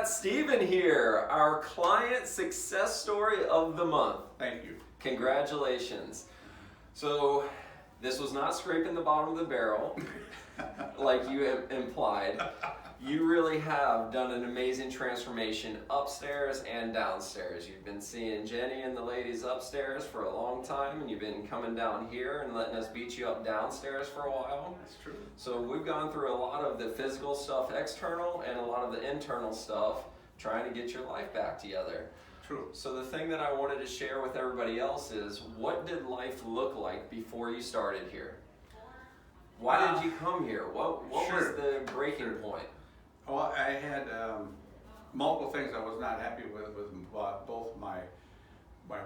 got Steven here, our client success story of the month. Thank you. Congratulations. So this was not scraping the bottom of the barrel like you implied. You really have done an amazing transformation upstairs and downstairs. You've been seeing Jenny and the ladies upstairs for a long time, and you've been coming down here and letting us beat you up downstairs for a while. That's true. So we've gone through a lot of the physical stuff external and a lot of the internal stuff trying to get your life back together. True. So the thing that I wanted to share with everybody else is, what did life look like before you started here? Why did you come here? What was the breaking point? Well, I had multiple things I was not happy with both my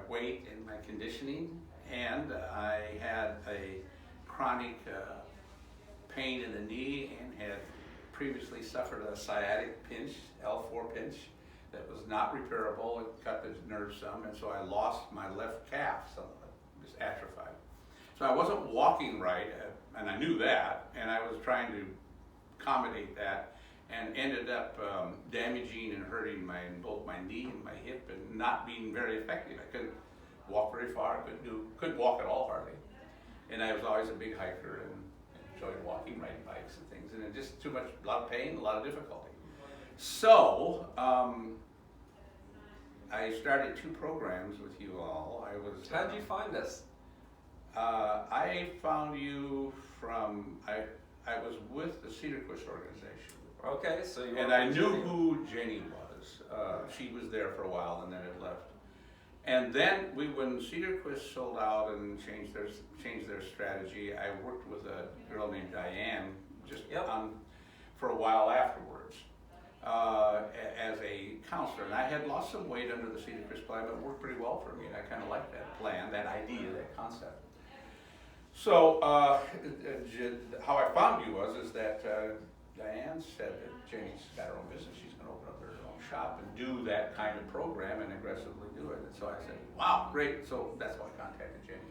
weight and my conditioning, and I had a chronic pain in the knee and had previously suffered a sciatic pinch, L4 pinch, that was not repairable. It cut the nerve some, and so I lost my left calf, so it was atrophied. So I wasn't walking right, and I knew that, and I was trying to accommodate that, and ended up damaging and hurting both my knee and my hip, and not being very effective. I couldn't walk very far, couldn't walk at all hardly. And I was always a big hiker and enjoyed walking, riding bikes and things, and it just a lot of pain, a lot of difficulty. So I started 2 programs with you all. How did you find us? I found you from, I was with the Cedar Quest organization. Okay, so you and I knew who Jenny was. She was there for a while and then it left. And then when Cedar Quest sold out and changed their strategy, I worked with a girl named Diane for a while afterwards as a counselor. And I had lost some weight under the Cedar Quest plan, but it worked pretty well for me. And I kind of liked that plan, that idea, that concept. So how I found you is that Diane said that Jenny's got her own business. She's going to open up her own shop and do that kind of program and aggressively do it. And so I said, wow, great. So that's why I contacted Jenny.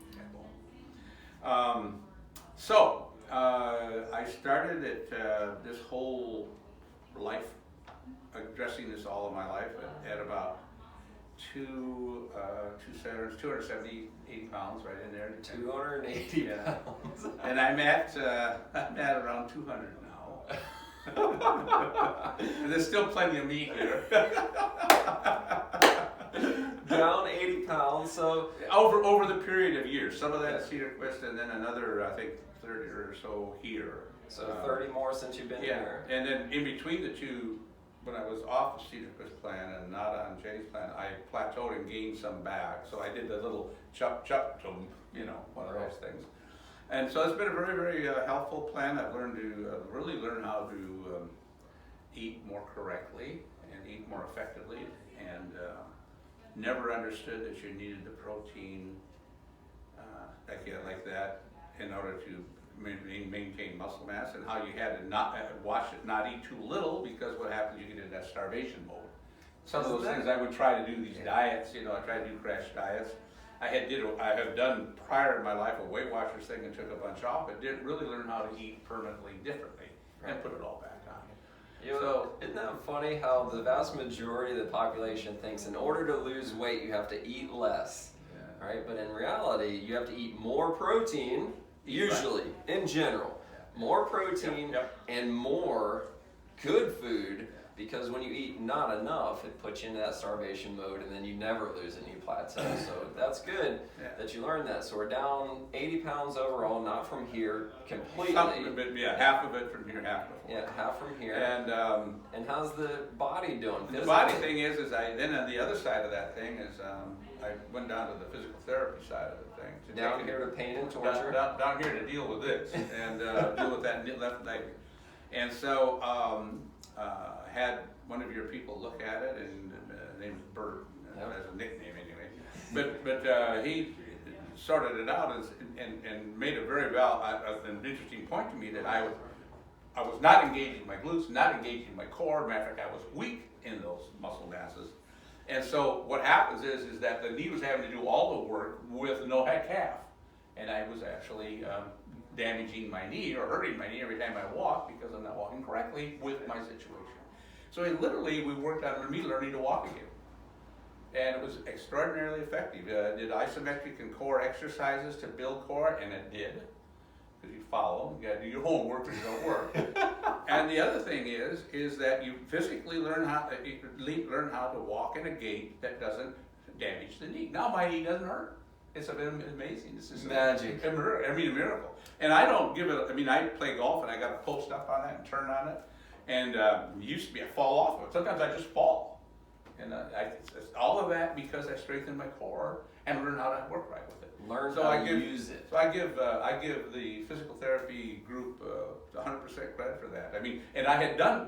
I started this whole life, addressing this all of my life at about 278 pounds, right in there. 280 pounds. And I'm at around 200 now. And there's still plenty of meat here. Down 80 pounds, so over the period of years. Some of that Cedar Quest, and then another, I think, 30 or so here. So 30 more since you've been here. And then in between the two, when I was off the Cedar Quest plan and not on Jenny's plan, I plateaued and gained some back. So I did the little chup to, one of those things. And so it's been a very, very helpful plan. I've learned to really learn how to eat more correctly and eat more effectively, and never understood that you needed the protein like that in order to maintain muscle mass, and how you had to not eat too little, because what happens, you get into that starvation mode. Some of those things I would try to do, these diets, I try to do crash diets. I have done prior in my life a Weight Watchers thing and took a bunch off, but didn't really learn how to eat permanently differently and put it all back on. So isn't that funny how the vast majority of the population thinks in order to lose weight you have to eat less, right? But in reality, you have to eat more protein, usually, in general. More protein and more good food, because when you eat not enough, it puts you into that starvation mode, and then you never lose and you plateau. So that's good that you learned that. So we're down 80 pounds overall, not from here completely. Half of it from here, half before. Yeah, half from here. And how's the body doing? The body thing is then on the other side of that thing is I went down to the physical therapy side of the thing. Down here to pain and torture? Down here to deal with this and deal with that left leg. And so had one of your people look at it, and his name is Berman, as a nickname anyway. But he sorted it out and made a very an interesting point to me, that I was not engaging my glutes, not engaging my core. Matter of fact, I was weak in those muscle masses. And so what happens is that the knee was having to do all the work with no calf, and I was actually damaging my knee or hurting my knee every time I walk, because I'm not walking correctly with my situation. So we worked on me learning to walk again. And it was extraordinarily effective. Did isometric and core exercises to build core, and it did. Because you follow, you got to do your homework or you don't work. And the other thing is that you physically learn how to walk in a gait that doesn't damage the knee. Now my knee doesn't hurt. It's amazing. This is magic. A miracle. And I don't give it. I mean, I play golf and I got to post up on that and turn on it. And it used to be I fall off of it. Sometimes I just fall. And it's all of that because I strengthened my core and learned how to work right with it. Learn how to use it. So I give the physical therapy group 100% credit for that. I mean, and I had done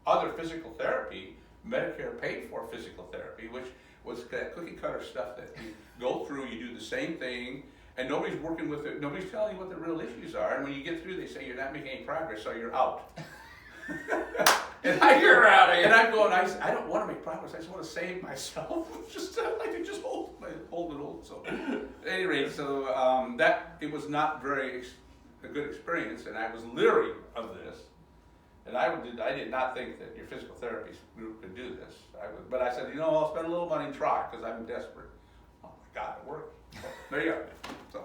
other physical therapy, Medicare paid for physical therapy, which was that cookie cutter stuff that you go through, you do the same thing, and nobody's working with it. Nobody's telling you what the real issues are. And when you get through, they say you're not making any progress, so you're out. You're out of here. And I'm going, I don't want to make progress. I just want to save myself. I like to just hold it. So, at any rate, that it was not a good experience, and I was leery of this. And I did not think that your physical therapy group could do this. But I said, I'll spend a little money and try because I'm desperate. Oh my God, it worked. So, there you go. So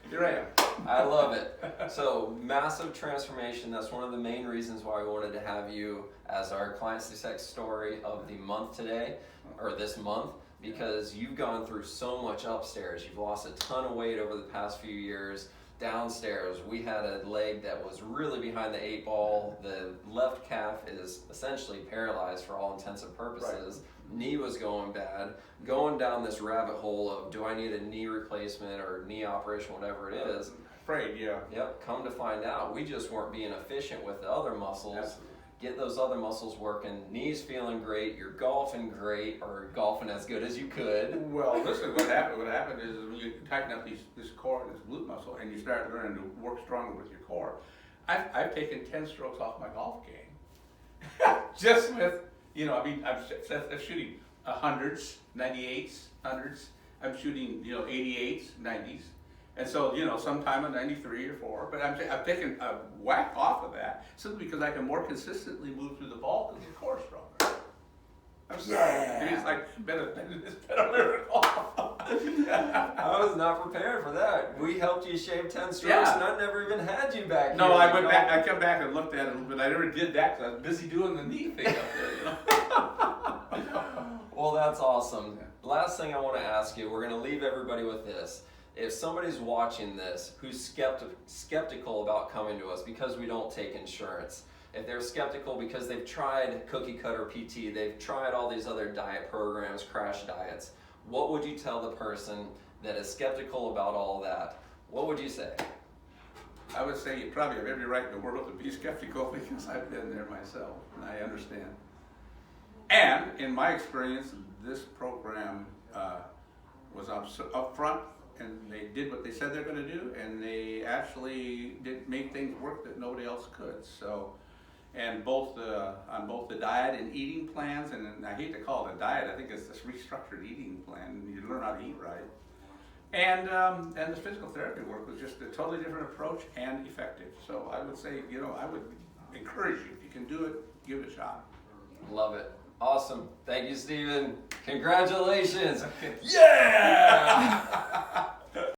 here I am. I love it. So massive transformation. That's one of the main reasons why we wanted to have you as our client success story of the month today, or this month, because you've gone through so much upstairs. You've lost a ton of weight over the past few years. Downstairs, we had a leg that was really behind the 8 ball. The left calf is essentially paralyzed for all intents and purposes. Right. Knee was going bad. Going down this rabbit hole of do I need a knee replacement or knee operation, whatever it is. Afraid, yeah. Yep, come to find out, we just weren't being efficient with the other muscles. Absolutely. Get those other muscles working, knees feeling great, you're golfing great, or golfing as good as you could. Well, listen, what happened is when you tighten up this core, this glute muscle, and you start learning to work stronger with your core. I've taken 10 strokes off my golf game. Just with, I'm shooting 100s, 98s, 100s. I'm shooting, 88s, 90s. And so, sometime in 93 or 4, but I'm taking a whack off of that simply because I can more consistently move through the ball because the core's stronger. I'm sorry. Yeah. It's like, it's been a miracle. I was not prepared for that. We helped you shave 10 strokes and I never even had you back No, here. I went back, I come back and looked at it, but I never did that because I was busy doing the knee thing up there, Well, that's awesome. Last thing I want to ask you, we're going to leave everybody with this. If somebody's watching this who's skeptical about coming to us because we don't take insurance, if they're skeptical because they've tried cookie cutter PT, they've tried all these other diet programs, crash diets, what would you tell the person that is skeptical about all that? What would you say? I would say you probably have every right in the world to be skeptical because I've been there myself and I understand. And in my experience, this program was up front. And they did what they said they're going to do, and they actually did make things work that nobody else could. So, and on both the diet and eating plans, and I hate to call it a diet, I think it's this restructured eating plan. You learn how to eat right, and the physical therapy work was just a totally different approach and effective. So I would say, I would encourage you if you can do it, give it a shot. Love it. Awesome. Thank you, Steven. Congratulations. Yeah!